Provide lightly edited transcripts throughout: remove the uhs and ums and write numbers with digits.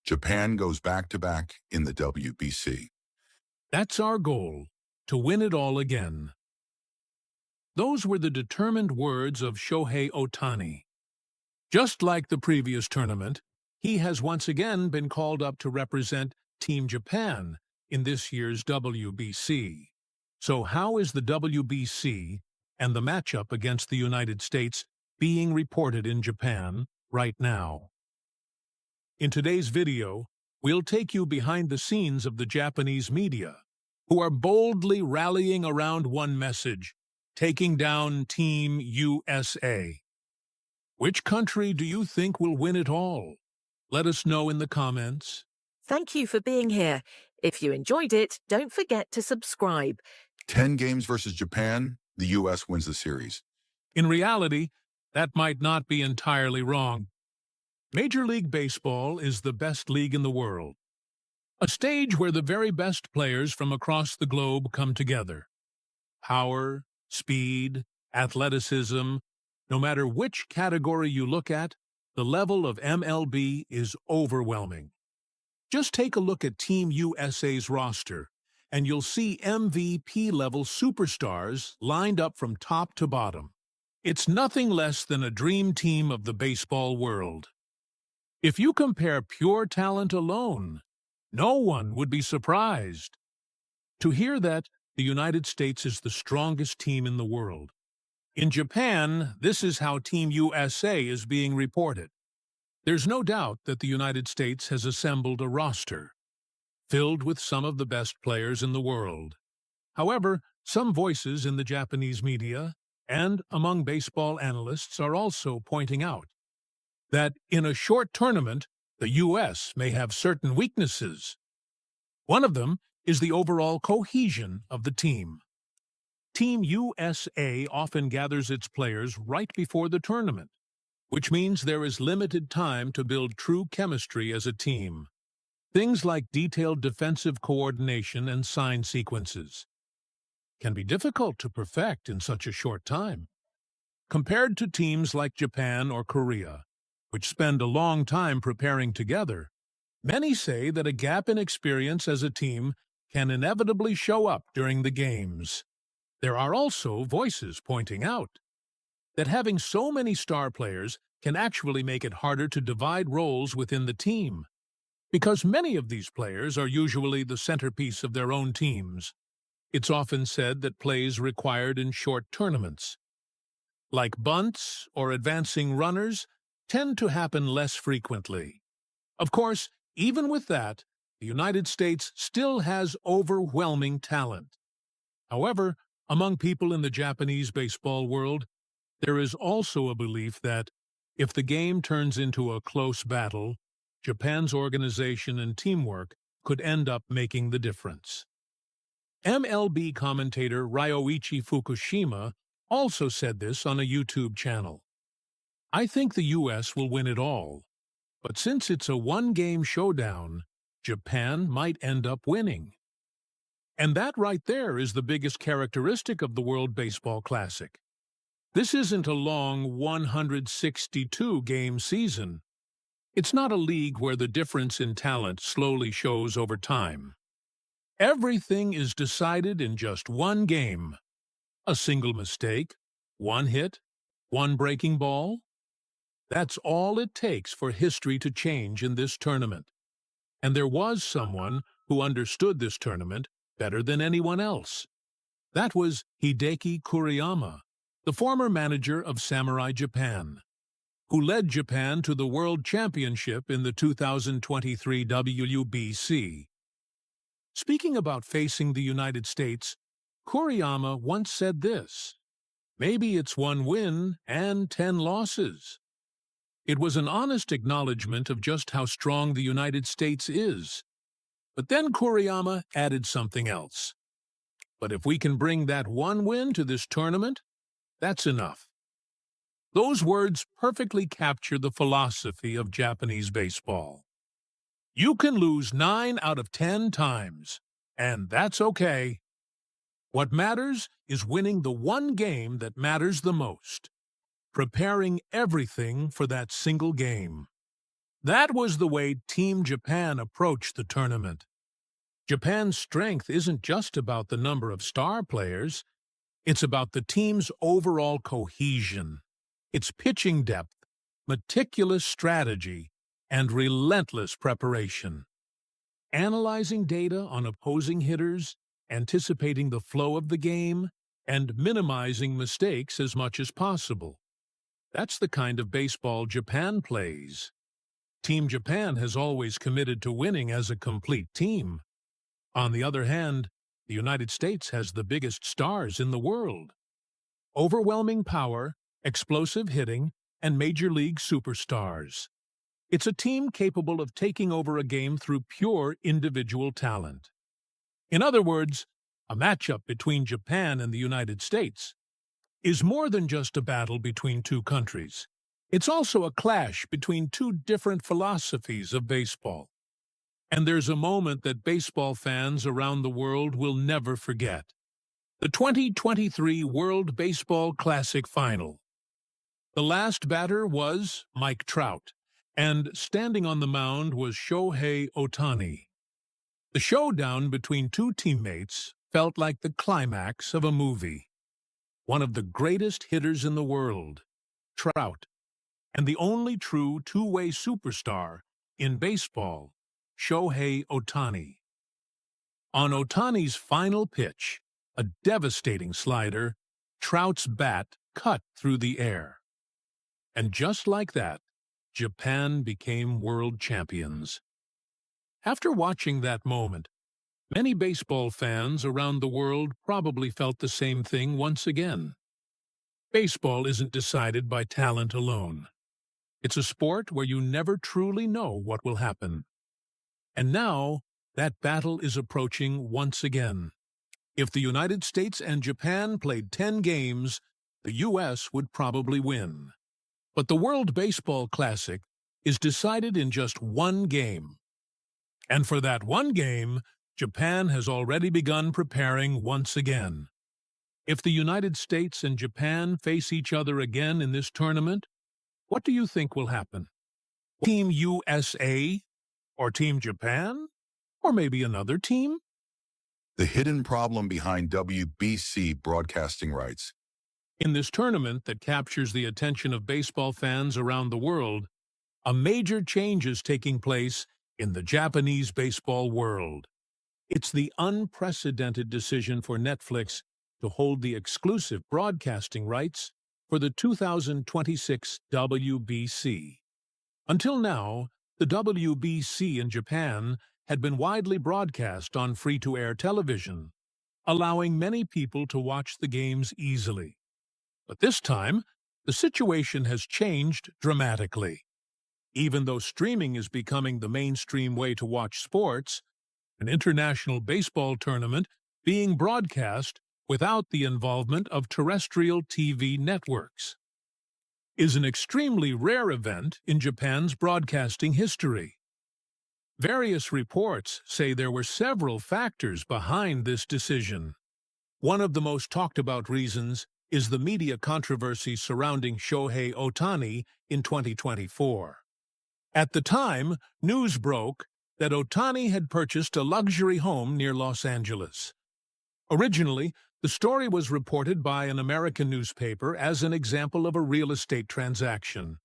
Japan goes back-to-back in the WBC. That's our goal, to win it all again. Those were the determined words of Shohei Ohtani. Just like the previous tournament, he has once again been called up to represent Team Japan in this year's WBC. So how is the WBC and the matchup against the United States being reported in Japan right now? In today's video, we'll take you behind the scenes of the Japanese media, who are boldly rallying around one message: taking down Team USA. Which country do you think will win it all? Let us know in the comments. Thank you for being here. If you enjoyed it, don't forget to subscribe. 10 games versus Japan, the U.S. wins the series. In reality, that might not be entirely wrong. Major League Baseball is the best league in the world, a stage where the very best players from across the globe come together. Power, speed, athleticism, no matter which category you look at, the level of MLB is overwhelming. Just take a look at Team USA's roster, and you'll see MVP-level superstars lined up from top to bottom. It's nothing less than a dream team of the baseball world. If you compare pure talent alone, no one would be surprised to hear that the United States is the strongest team in the world. In Japan, this is how Team USA is being reported. There's no doubt that the United States has assembled a roster filled with some of the best players in the world. However, some voices in the Japanese media and among baseball analysts are also pointing out that in a short tournament, the U.S. may have certain weaknesses. One of them is the overall cohesion of the team. Team USA often gathers its players right before the tournament, which means there is limited time to build true chemistry as a team. Things like detailed defensive coordination and sign sequences can be difficult to perfect in such a short time. Compared to teams like Japan or Korea, which spend a long time preparing together, many say that a gap in experience as a team can inevitably show up during the games. There are also voices pointing out that having so many star players can actually make it harder to divide roles within the team, because many of these players are usually the centerpiece of their own teams. It's often said that plays required in short tournaments, like bunts or advancing runners, tend to happen less frequently. Of course, even with that, the United States still has overwhelming talent. However, among people in the Japanese baseball world, there is also a belief that if the game turns into a close battle, Japan's organization and teamwork could end up making the difference. MLB commentator Ryoichi Fukushima also said this on a YouTube channel. "I think the U.S. will win it all, but since it's a one-game showdown, Japan might end up winning." And that right there is the biggest characteristic of the World Baseball Classic. This isn't a long 162-game season. It's not a league where the difference in talent slowly shows over time. Everything is decided in just one game. A single mistake, one hit, one breaking ball. That's all it takes for history to change in this tournament. And there was someone who understood this tournament better than anyone else. That was Hideki Kuriyama, the former manager of Samurai Japan, who led Japan to the World Championship in the 2023 WBC. Speaking about facing the United States, Kuriyama once said this: "Maybe it's 1 win and 10 losses." It was an honest acknowledgement of just how strong the United States is. But then Kuriyama added something else. "But if we can bring that 1 win to this tournament, that's enough." Those words perfectly capture the philosophy of Japanese baseball. You can lose 9 out of 10 times, and that's okay. What matters is winning the one game that matters the most, preparing everything for that single game. That was the way Team Japan approached the tournament. Japan's strength isn't just about the number of star players, it's about the team's overall cohesion, its pitching depth, meticulous strategy, and relentless preparation. Analyzing data on opposing hitters, anticipating the flow of the game, and minimizing mistakes as much as possible. That's the kind of baseball Japan plays. Team Japan has always committed to winning as a complete team. On the other hand, the United States has the biggest stars in the world. Overwhelming power, explosive hitting, and major league superstars. It's a team capable of taking over a game through pure individual talent. In other words, a matchup between Japan and the United States is more than just a battle between two countries. It's also a clash between two different philosophies of baseball. And there's a moment that baseball fans around the world will never forget. The 2023 World Baseball Classic Final. The last batter was Mike Trout, and standing on the mound was Shohei Ohtani. The showdown between two teammates felt like the climax of a movie. One of the greatest hitters in the world, Trout, and the only true two-way superstar in baseball, Shohei Ohtani. On Ohtani's final pitch, a devastating slider, Trout's bat cut through the air. And just like that, Japan became world champions. After watching that moment, many baseball fans around the world probably felt the same thing once again. Baseball isn't decided by talent alone. It's a sport where you never truly know what will happen. And now, that battle is approaching once again. If the United States and Japan played 10 games, the U.S. would probably win. But the World Baseball Classic is decided in just one game. And for that one game, Japan has already begun preparing once again. If the United States and Japan face each other again in this tournament, what do you think will happen? Team USA? Or Team Japan? Or maybe another team? The hidden problem behind WBC broadcasting rights. In this tournament that captures the attention of baseball fans around the world, a major change is taking place in the Japanese baseball world. It's the unprecedented decision for Netflix to hold the exclusive broadcasting rights for the 2026 WBC. Until now, the WBC in Japan had been widely broadcast on free-to-air television, allowing many people to watch the games easily. But this time, the situation has changed dramatically. Even though streaming is becoming the mainstream way to watch sports, an international baseball tournament being broadcast without the involvement of terrestrial TV networks is an extremely rare event in Japan's broadcasting history. Various reports say there were several factors behind this decision. One of the most talked about reasons is the media controversy surrounding Shohei Ohtani in 2024. At the time, news broke that Ohtani had purchased a luxury home near Los Angeles. Originally, the story was reported by an American newspaper as an example of a real estate transaction.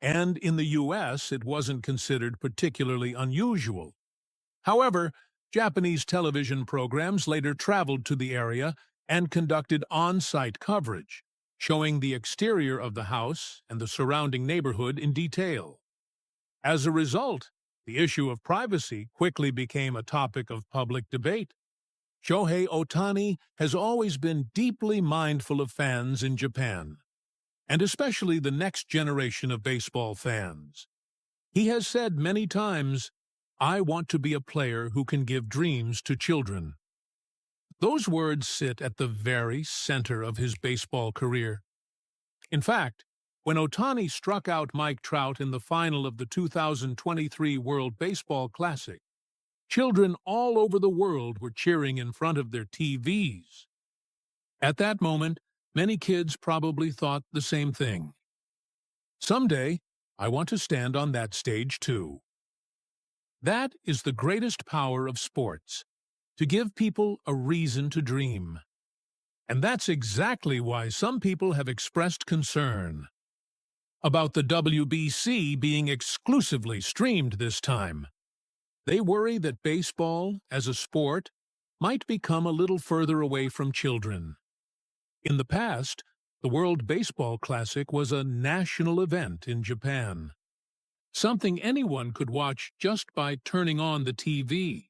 And in the U.S., it wasn't considered particularly unusual. However, Japanese television programs later traveled to the area and conducted on-site coverage, showing the exterior of the house and the surrounding neighborhood in detail. As a result, the issue of privacy quickly became a topic of public debate. Shohei Ohtani has always been deeply mindful of fans in Japan, and especially the next generation of baseball fans. He has said many times, "I want to be a player who can give dreams to children." Those words sit at the very center of his baseball career. In fact, when Ohtani struck out Mike Trout in the final of the 2023 World Baseball Classic, children all over the world were cheering in front of their TVs. At that moment, many kids probably thought the same thing. Someday, I want to stand on that stage too. That is the greatest power of sports, to give people a reason to dream. And that's exactly why some people have expressed concern about the WBC being exclusively streamed this time. They worry that baseball, as a sport, might become a little further away from children. In the past, the World Baseball Classic was a national event in Japan, something anyone could watch just by turning on the TV,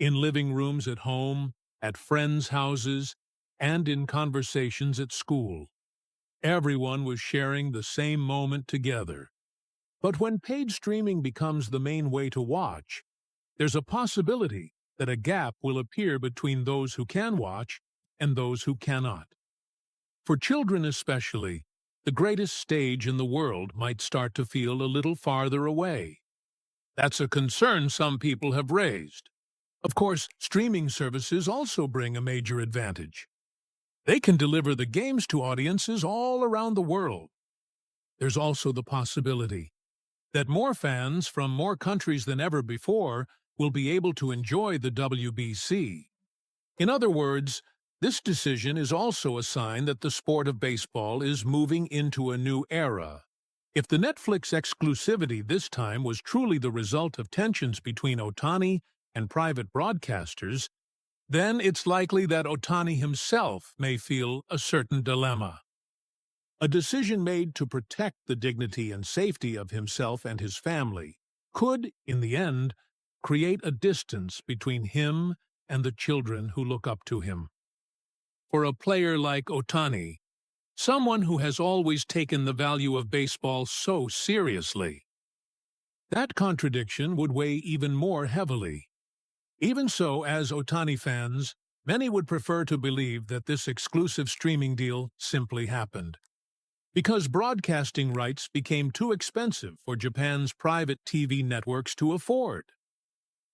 in living rooms at home, at friends' houses, and in conversations at school. Everyone was sharing the same moment together. But when paid streaming becomes the main way to watch, there's a possibility that a gap will appear between those who can watch and those who cannot. For children especially, the greatest stage in the world might start to feel a little farther away. That's a concern some people have raised. Of course, streaming services also bring a major advantage. They can deliver the games to audiences all around the world. There's also the possibility that more fans from more countries than ever before will be able to enjoy the WBC. In other words, this decision is also a sign that the sport of baseball is moving into a new era. If the Netflix exclusivity this time was truly the result of tensions between Ohtani and private broadcasters, then it's likely that Ohtani himself may feel a certain dilemma. A decision made to protect the dignity and safety of himself and his family could, in the end, create a distance between him and the children who look up to him. For a player like Ohtani, someone who has always taken the value of baseball so seriously, that contradiction would weigh even more heavily. Even so, as Ohtani fans, many would prefer to believe that this exclusive streaming deal simply happened because broadcasting rights became too expensive for Japan's private TV networks to afford.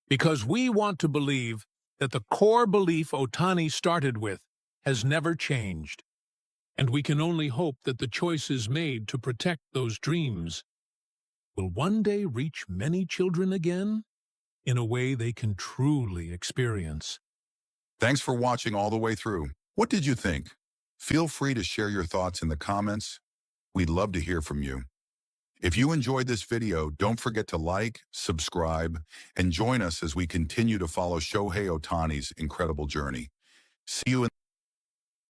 Because we want to believe that the core belief Ohtani started with has never changed, and we can only hope that the choices made to protect those dreams will one day reach many children again in a way they can truly experience. Thanks for watching all the way through. What did you think? Feel free to share your thoughts in the comments. We'd love to hear from you. If you enjoyed this video, don't forget to like, subscribe, and join us as we continue to follow Shohei Ohtani's incredible journey. See you in